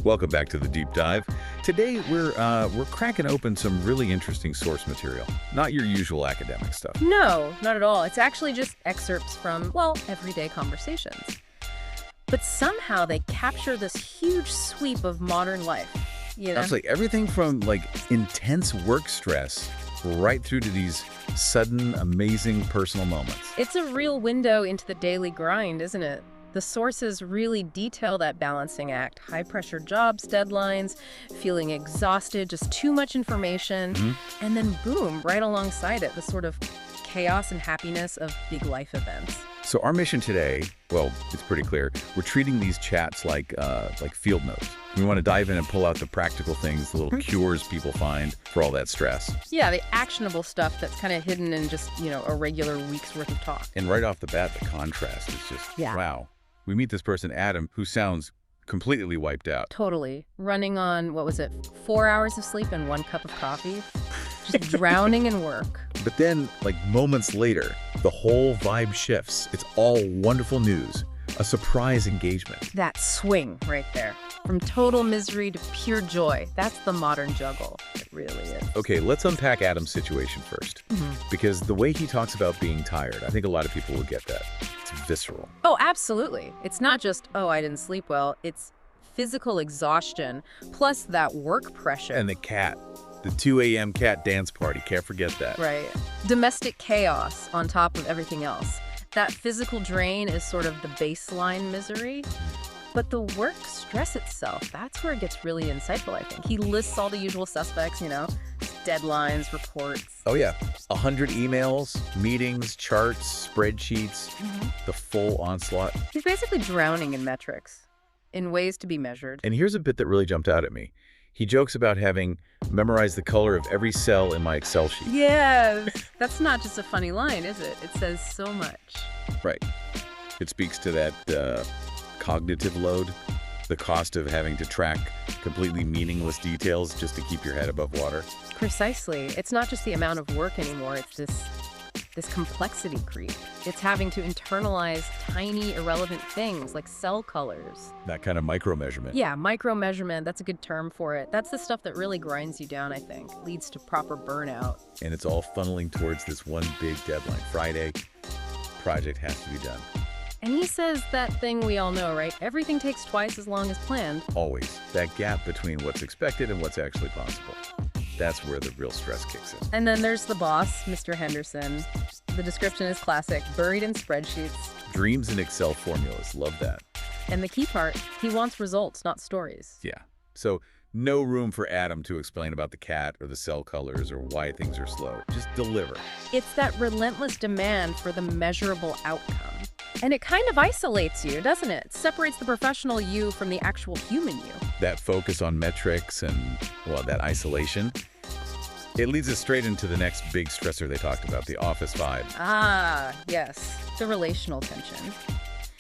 Welcome back to the Deep Dive. Today we're cracking open some really interesting source material. Not your usual academic stuff. No, not at all. It's actually just excerpts from, well, everyday conversations. But somehow they capture this huge sweep of modern life. It's like everything from intense work stress right through to these sudden, amazing personal moments. It's a real window into the daily grind, isn't it? The sources really detail that balancing act. High-pressure jobs, deadlines, feeling exhausted, just too much information. And then boom, right alongside it, the sort of chaos and happiness of big life events. So our mission today, well, it's pretty clear. We're treating these chats like field notes. We want to dive in and pull out the practical things, the little cures people find for all that stress. Yeah, the actionable stuff that's kind of hidden in just, a regular week's worth of talk. And right off the bat, the contrast is just, wow. We meet this person, Adam, who sounds completely wiped out. Totally. Running on, 4 hours of sleep and 1 cup of coffee? Just drowning in work. But then, moments later, the whole vibe shifts. It's all wonderful news. A surprise engagement. That swing right there. From total misery to pure joy. That's the modern juggle. It really is. Okay, let's unpack Adam's situation first. Because the way he talks about being tired, I think a lot of people will get that. It's visceral. Oh, absolutely. It's not just, I didn't sleep well. It's physical exhaustion, plus that work pressure. And the cat. The 2 a.m. cat dance party. Can't forget that. Right. Domestic chaos on top of everything else. That physical drain is sort of the baseline misery. But the work stress itself, that's where it gets really insightful, I think. He lists all the usual suspects, deadlines, reports. Oh, yeah. 100 emails, meetings, charts, spreadsheets, the full onslaught. He's basically drowning in metrics, in ways to be measured. And here's a bit that really jumped out at me. He jokes about having memorized the color of every cell in my Excel sheet. Yes. That's not just a funny line, is it? It says so much. Right. It speaks to that cognitive load, the cost of having to track completely meaningless details just to keep your head above water. Precisely. It's not just the amount of work anymore. It's this complexity creep. It's having to internalize tiny, irrelevant things like cell colors. That kind of micro-measurement. Yeah, micro-measurement. That's a good term for it. That's the stuff that really grinds you down, I think. Leads to proper burnout. And it's all funneling towards this one big deadline. Friday, project has to be done. And he says that thing we all know, right? Everything takes twice as long as planned. Always. That gap between what's expected and what's actually possible. That's where the real stress kicks in. And then there's the boss, Mr. Henderson. The description is classic, buried in spreadsheets. Dreams in Excel formulas. Love that. And the key part, he wants results, not stories. Yeah. So no room for Adam to explain about the cat or the cell colors or why things are slow. Just deliver. It's that relentless demand for the measurable outcome. And it kind of isolates you, doesn't it? It separates the professional you from the actual human you. That focus on metrics and, that isolation, it leads us straight into the next big stressor they talked about, the office vibe. Ah, yes, the relational tension.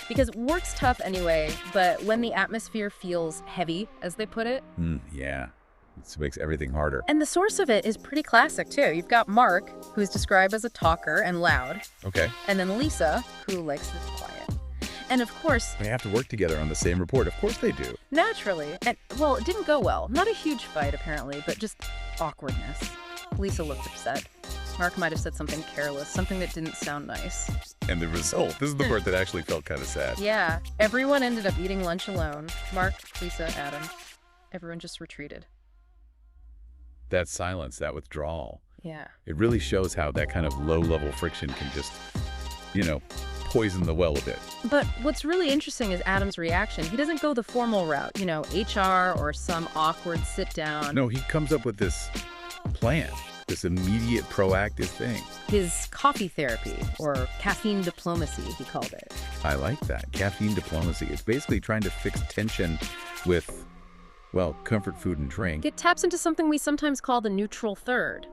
Because work's tough anyway, but when the atmosphere feels heavy, as they put it. Yeah, it makes everything harder. And the source of it is pretty classic, too. You've got Mark, who's described as a talker and loud. Okay. And then Lisa, who likes it quiet. And of course... They have to work together on the same report. Of course they do. Naturally. And, it didn't go well. Not a huge fight, apparently, but just awkwardness. Lisa looked upset. Mark might have said something careless, something that didn't sound nice. And the result, this is the part that actually felt kind of sad. Yeah. Everyone ended up eating lunch alone. Mark, Lisa, Adam. Everyone just retreated. That silence, that withdrawal. Yeah. It really shows how that kind of low-level friction can just, poison the well a bit. But what's really interesting is Adam's reaction. He doesn't go the formal route, HR or some awkward sit-down. No, he comes up with this plan, this immediate proactive thing. His coffee therapy, or caffeine diplomacy, he called it. I like that. Caffeine diplomacy. It's basically trying to fix tension with, comfort food and drink. It taps into something we sometimes call the neutral third.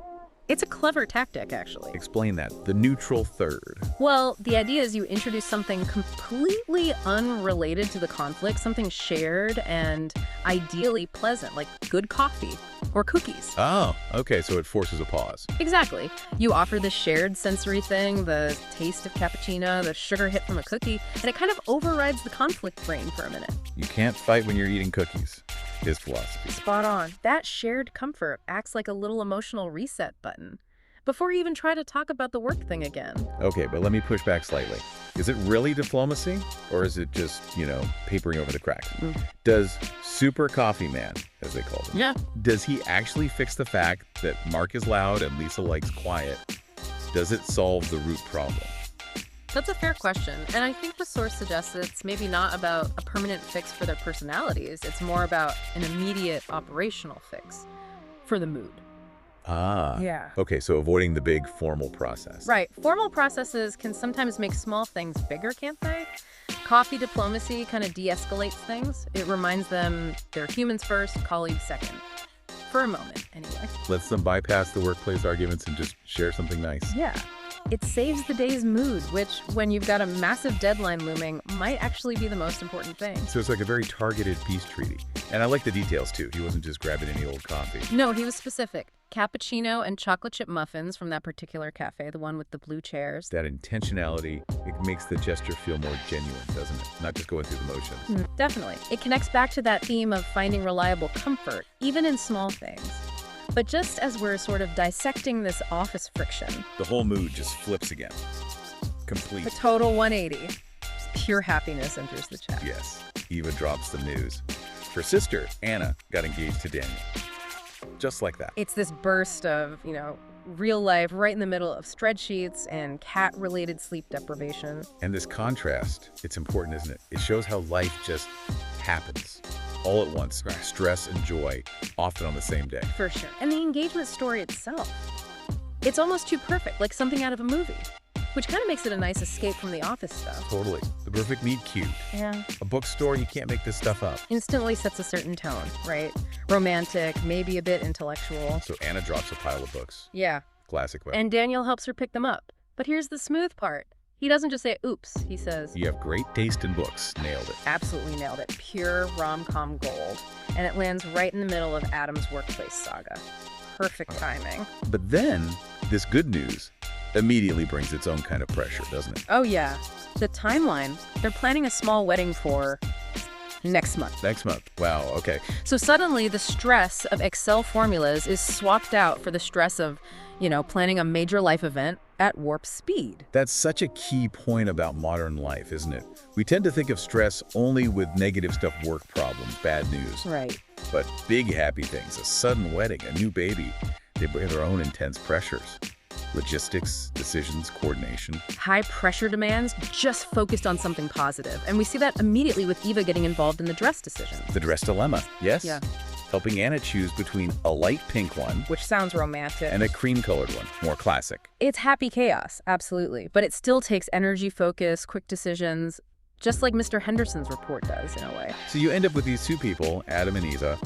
It's a clever tactic, actually. Explain that. The neutral third. Well, the idea is you introduce something completely unrelated to the conflict, something shared and ideally pleasant, like good coffee or cookies. Oh, okay, so it forces a pause. Exactly. You offer the shared sensory thing, the taste of cappuccino, the sugar hit from a cookie, and it kind of overrides the conflict brain for a minute. You can't fight when you're eating cookies. his philosophy. Spot on. That shared comfort acts like a little emotional reset button before you even try to talk about the work thing again. Okay, but let me push back slightly. Is it really diplomacy, or is it just, papering over the cracks? Does Super Coffee Man, as they call him, does he actually fix the fact that Mark is loud and Lisa likes quiet? Does it solve the root problem? That's a fair question, and I think the source suggests it's maybe not about a permanent fix for their personalities. It's more about an immediate operational fix for the mood. Ah. Yeah. Okay, so avoiding the big formal process. Right. Formal processes can sometimes make small things bigger, can't they? Coffee diplomacy kind of de-escalates things. It reminds them they're humans first, colleagues second. For a moment, anyway. Lets them bypass the workplace arguments and just share something nice. Yeah. It saves the day's mood, which, when you've got a massive deadline looming, might actually be the most important thing. So it's like a very targeted peace treaty. And I like the details, too. He wasn't just grabbing any old coffee. No, he was specific. Cappuccino and chocolate chip muffins from that particular cafe, the one with the blue chairs. That intentionality, it makes the gesture feel more genuine, doesn't it? Not just going through the motions. Definitely. It connects back to that theme of finding reliable comfort, even in small things. But just as we're sort of dissecting this office friction, The whole mood just flips again. Complete. a total 180. Pure happiness enters the chat. Yes. Eva drops the news. Her sister, Anna, got engaged to Daniel. Just like that. It's this burst of, real life right in the middle of spreadsheets and cat-related sleep deprivation. And this contrast, it's important, isn't it? It shows how life just happens. All at once, stress and joy, often on the same day. For sure. And the engagement story itself. It's almost too perfect, like something out of a movie, which kind of makes it a nice escape from the office stuff. Totally. The perfect meet cute. Yeah. A bookstore, you can't make this stuff up. Instantly sets a certain tone, right? Romantic, maybe a bit intellectual. So Anna drops a pile of books. Yeah. Classic way. And Daniel helps her pick them up. But here's the smooth part. He doesn't just say, oops. He says, You have great taste in books. Nailed it. absolutely nailed it. Pure rom-com gold. And it lands right in the middle of Adam's workplace saga. Perfect timing. But then, this good news immediately brings its own kind of pressure, doesn't it? Oh, yeah. The timeline. They're planning a small wedding for next month. Next month. Wow, okay. So suddenly the stress of Excel formulas is swapped out for the stress of, planning a major life event at warp speed. That's such a key point about modern life, isn't it? We tend to think of stress only with negative stuff, work problems, bad news. Right. But big happy things, a sudden wedding, a new baby, they bring their own intense pressures. Logistics, decisions, coordination. High pressure demands just focused on something positive. And we see that immediately with Eva getting involved in the dress decision. The dress dilemma, yes? Yeah. Helping Anna choose between a light pink one Which sounds romantic. and a cream-colored one, more classic. It's happy chaos, absolutely. But it still takes energy, focus, quick decisions, just like Mr. Henderson's report does in a way. So you end up with these two people, Adam and Eva,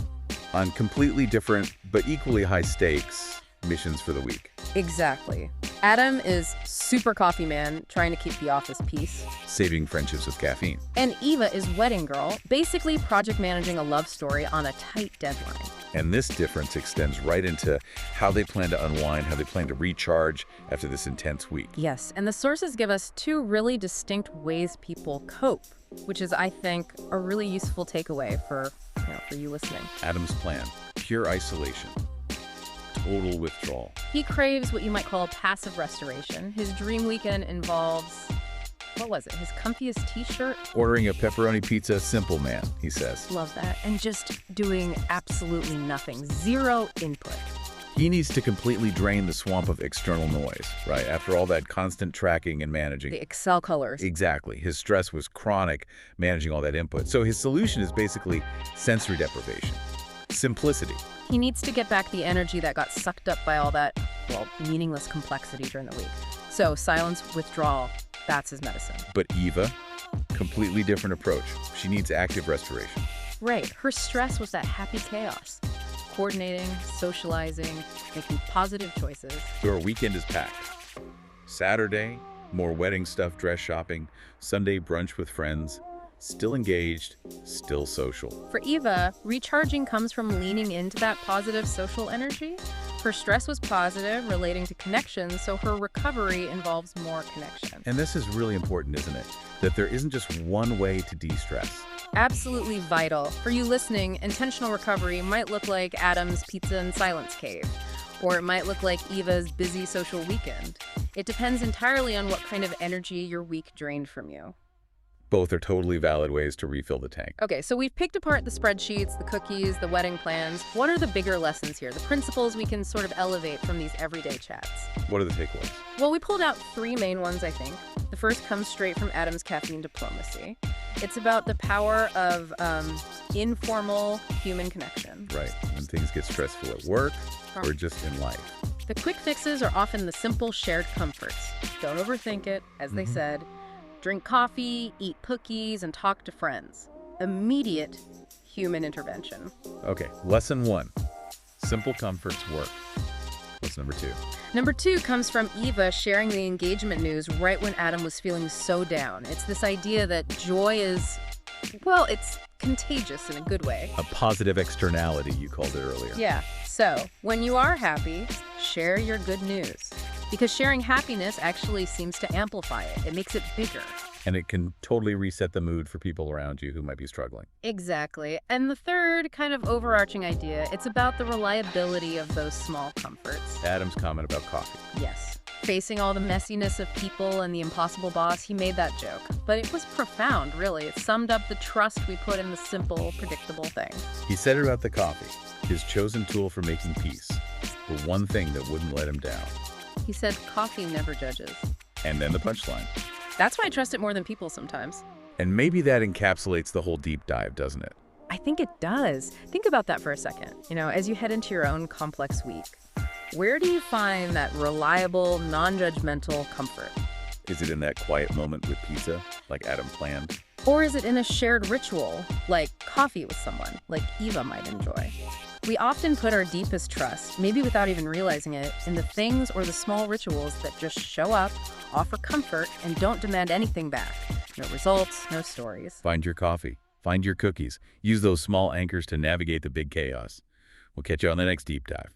on completely different but equally high stakes missions for the week. Exactly. Adam is super coffee man, trying to keep the office peace. Saving friendships with caffeine. And Eva is wedding girl, basically project managing a love story on a tight deadline. And this difference extends right into how they plan to unwind, how they plan to recharge after this intense week. Yes, and the sources give us two really distinct ways people cope, which is, I think, a really useful takeaway for you listening. Adam's plan, pure isolation, total withdrawal. He craves what you might call passive restoration. His dream weekend involves, his comfiest t-shirt? Ordering a pepperoni pizza, simple man, he says. Love that. And just doing absolutely nothing. Zero input. He needs to completely drain the swamp of external noise, right? After all that constant tracking and managing. The Excel colors. Exactly. His stress was chronic, managing all that input. So his solution is basically sensory deprivation. Simplicity. He needs to get back the energy that got sucked up by all that, meaningless complexity during the week. So silence, withdrawal, that's his medicine. But Eva, completely different approach. She needs active restoration. Right. Her stress was that happy chaos. Coordinating, socializing, making positive choices. So her weekend is packed. Saturday, more wedding stuff, dress shopping. Sunday, brunch with friends. Still engaged, still social. For Eva, recharging comes from leaning into that positive social energy. Her stress was positive, relating to connections, so her recovery involves more connection. And this is really important, isn't it? That there isn't just one way to de-stress. Absolutely vital. For you listening, intentional recovery might look like Adam's Pizza and Silence Cave, or it might look like Eva's busy social weekend. It depends entirely on what kind of energy your week drained from you. Both are totally valid ways to refill the tank. Okay, so we've picked apart the spreadsheets, the cookies, the wedding plans. What are the bigger lessons here, the principles we can sort of elevate from these everyday chats? What are the takeaways? Well, we pulled out 3 main ones, I think. The first comes straight from Adam's Caffeine Diplomacy. It's about the power of informal human connection. Right, when things get stressful at work or just in life. The quick fixes are often the simple shared comforts. Don't overthink it, as they said. Drink coffee, eat cookies, and talk to friends. Immediate human intervention. Okay, lesson 1. Simple comforts work. What's number 2? Number 2 comes from Eva sharing the engagement news right when Adam was feeling so down. It's this idea that joy is, well, it's contagious in a good way. A positive externality, you called it earlier. Yeah. So, when you are happy, share your good news. Because sharing happiness actually seems to amplify it. It makes it bigger. And it can totally reset the mood for people around you who might be struggling. Exactly. And the third kind of overarching idea, it's about the reliability of those small comforts. Adam's comment about coffee. Yes. Facing all the messiness of people and the impossible boss, he made that joke. But it was profound, really. It summed up the trust we put in the simple, predictable things. He said it about the coffee, his chosen tool for making peace. The one thing that wouldn't let him down. He said, coffee never judges. And then the punchline. That's why I trust it more than people sometimes. And maybe that encapsulates the whole deep dive, doesn't it? I think it does. Think about that for a second. As you head into your own complex week, where do you find that reliable, non-judgmental comfort? Is it in that quiet moment with pizza, like Adam planned? Or is it in a shared ritual, like coffee with someone, like Eva might enjoy? We often put our deepest trust, maybe without even realizing it, in the things or the small rituals that just show up, offer comfort, and don't demand anything back. No results, no stories. Find your coffee. Find your cookies. Use those small anchors to navigate the big chaos. We'll catch you on the next Deep Dive.